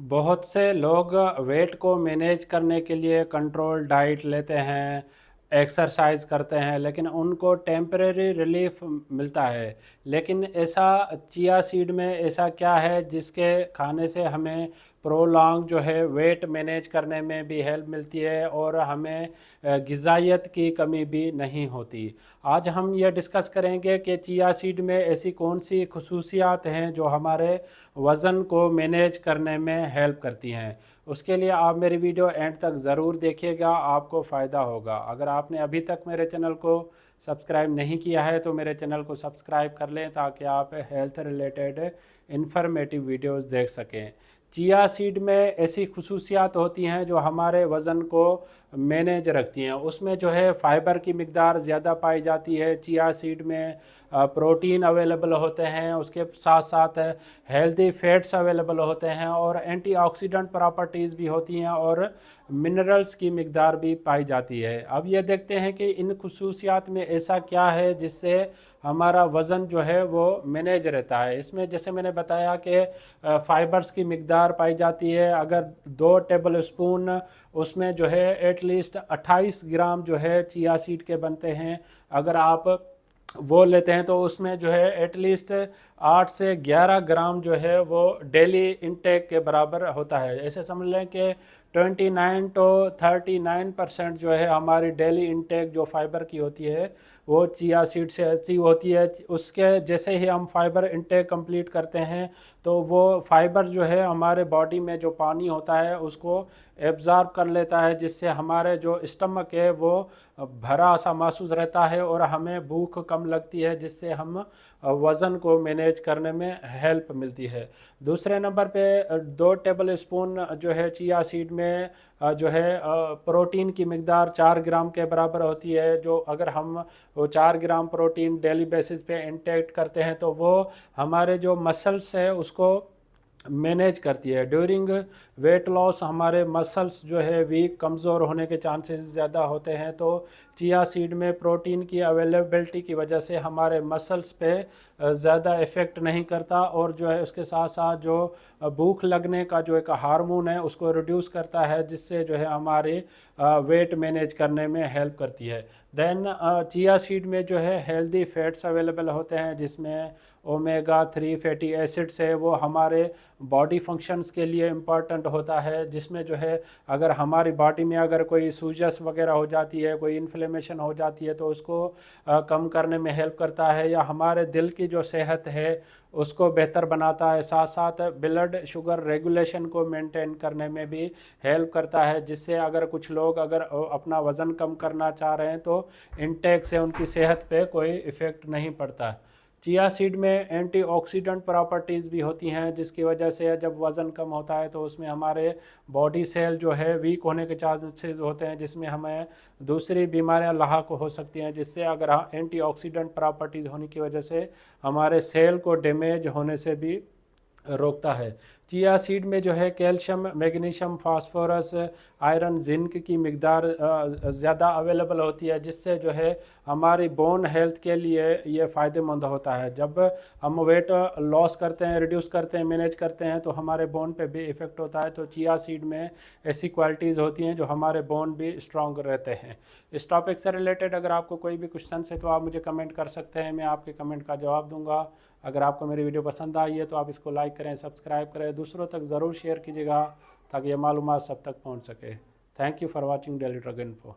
बहुत से लोग वेट को मैनेज करने के लिए कंट्रोल डाइट लेते हैं, एक्सरसाइज करते हैं, लेकिन उनको टेम्परेरी रिलीफ मिलता है। लेकिन ऐसा चिया सीड में ऐसा क्या है जिसके खाने से हमें प्रोलॉन्ग जो है वेट मैनेज करने में भी हेल्प मिलती है और हमें ग़िज़ाइयत की कमी भी नहीं होती। आज हम ये डिस्कस करेंगे कि चिया सीड में ऐसी कौन सी खसूसियात हैं जो हमारे वज़न को मैनेज करने में हेल्प करती हैं। उसके लिए आप मेरी वीडियो एंड तक ज़रूर देखिएगा, आपको फ़ायदा होगा। अगर आपने अभी तक मेरे चैनल को सब्सक्राइब नहीं किया है तो मेरे चैनल को सब्सक्राइब कर लें ताकि आप हेल्थ रिलेटेड इंफॉर्मेटिव वीडियोस देख सकें। चिया सीड में ऐसी खसूसियात होती हैं जो हमारे वज़न को मैनेज रखती हैं। उसमें जो है फ़ाइबर की मिक़दार ज़्यादा पाई जाती है। चिया सीड में प्रोटीन अवेलेबल होते हैं, उसके साथ साथ हेल्दी फैट्स अवेलेबल होते हैं और एंटीऑक्सीडेंट प्रॉपर्टीज़ भी होती हैं और मिनरल्स की मिक़दार भी पाई जाती है। अब ये देखते हैं कि इन खसूसियात में ऐसा क्या है जिससे हमारा वज़न जो है वो मैनेज रहता है। इसमें जैसे मैंने बताया कि फ़ाइबर्स की मिक़दार पाई जाती है। अगर 2 टेबल स्पून उसमें जो है एटलीस्ट 28 ग्राम जो है चिया सीड के बनते हैं। अगर आप वो लेते हैं तो उसमें जो है एटलीस्ट 8 से 11 ग्राम जो है वो डेली इंटेक के बराबर होता है। ऐसे समझ लें कि 29 to 39% जो है हमारी डेली इंटेक जो फाइबर की होती है वो चिया सीड से अचीव होती है। उसके जैसे ही हम फाइबर इंटेक कंप्लीट करते हैं तो वो फाइबर जो है हमारे बॉडी में जो पानी होता है उसको एब्ज़ॉर्ब कर लेता है, जिससे हमारे जो स्टमक है वो भरा सा महसूस रहता है और हमें भूख कम लगती है, जिससे हम वज़न को मैनेज करने में हेल्प मिलती है। दूसरे नंबर पे 2 टेबल स्पून जो है चिया सीड में जो है प्रोटीन की मिक़दार 4 ग्राम के बराबर होती है। जो अगर हम वो 4 ग्राम प्रोटीन डेली बेसिस पे इंटेक करते हैं तो वो हमारे जो मसल्स है उसको मैनेज करती है। ड्यूरिंग वेट लॉस हमारे मसल्स जो है वीक कमज़ोर होने के चांसेस ज़्यादा होते हैं, तो चिया सीड में प्रोटीन की अवेलेबिलिटी की वजह से हमारे मसल्स पे ज़्यादा इफ़ेक्ट नहीं करता और जो है उसके साथ साथ जो भूख लगने का जो एक हार्मोन है उसको रिड्यूस करता है, जिससे जो है हमारे वेट मैनेज करने में हेल्प करती है। देन चिया सीड में जो है हेल्दी फैट्स अवेलेबल होते हैं, जिसमें ओमेगा 3 फैटी एसिड्स है वो हमारे बॉडी फंक्शंस के लिए इम्पॉर्टेंट होता है। जिसमें जो है अगर हमारी बॉडी में अगर कोई सूजस वगैरह हो जाती है, कोई इन्फ्लेमेशन हो जाती है तो उसको कम करने में हेल्प करता है, या हमारे दिल की जो सेहत है उसको बेहतर बनाता है। साथ साथ ब्लड शुगर रेगुलेशन को मेंटेन करने में भी हेल्प करता है, जिससे अगर कुछ लोग अगर अपना वज़न कम करना चाह रहे हैं तो इंटेक से उनकी सेहत पे कोई इफ़ेक्ट नहीं पड़ता। चिया सीड में एंटीऑक्सीडेंट प्रॉपर्टीज़ भी होती हैं, जिसकी वजह से जब वज़न कम होता है तो उसमें हमारे बॉडी सेल जो है वीक होने के चांसेस होते हैं, जिसमें हमें दूसरी बीमारियां लाहक हो सकती हैं, जिससे अगर एंटीऑक्सीडेंट प्रॉपर्टीज़ होने की वजह से हमारे सेल को डैमेज होने से भी रोकता है। चिया सीड में जो है calcium, magnesium, phosphorus, iron, zinc की मिक़दार ज़्यादा अवेलेबल होती है, जिससे जो है हमारी बोन हेल्थ के लिए ये फ़ायदेमंद होता है। जब हम वेट लॉस करते हैं, रिड्यूस करते हैं, मैनेज करते हैं तो हमारे बोन पे भी इफ़ेक्ट होता है। तो चिया सीड में ऐसी क्वालिटीज़ होती हैं जो हमारे बोन भी स्ट्रॉन्ग रहते हैं। इस टॉपिक से रिलेटेड अगर आपको कोई भी क्वेश्चन है तो आप मुझे कमेंट कर सकते हैं, मैं आपके कमेंट का जवाब दूंगा। अगर आपको मेरी वीडियो पसंद आई है तो आप इसको लाइक करें, सब्सक्राइब करें, दूसरों तक ज़रूर शेयर कीजिएगा ताकि ये मालूमात सब तक पहुंच सके। Thank you for watching daily drug info.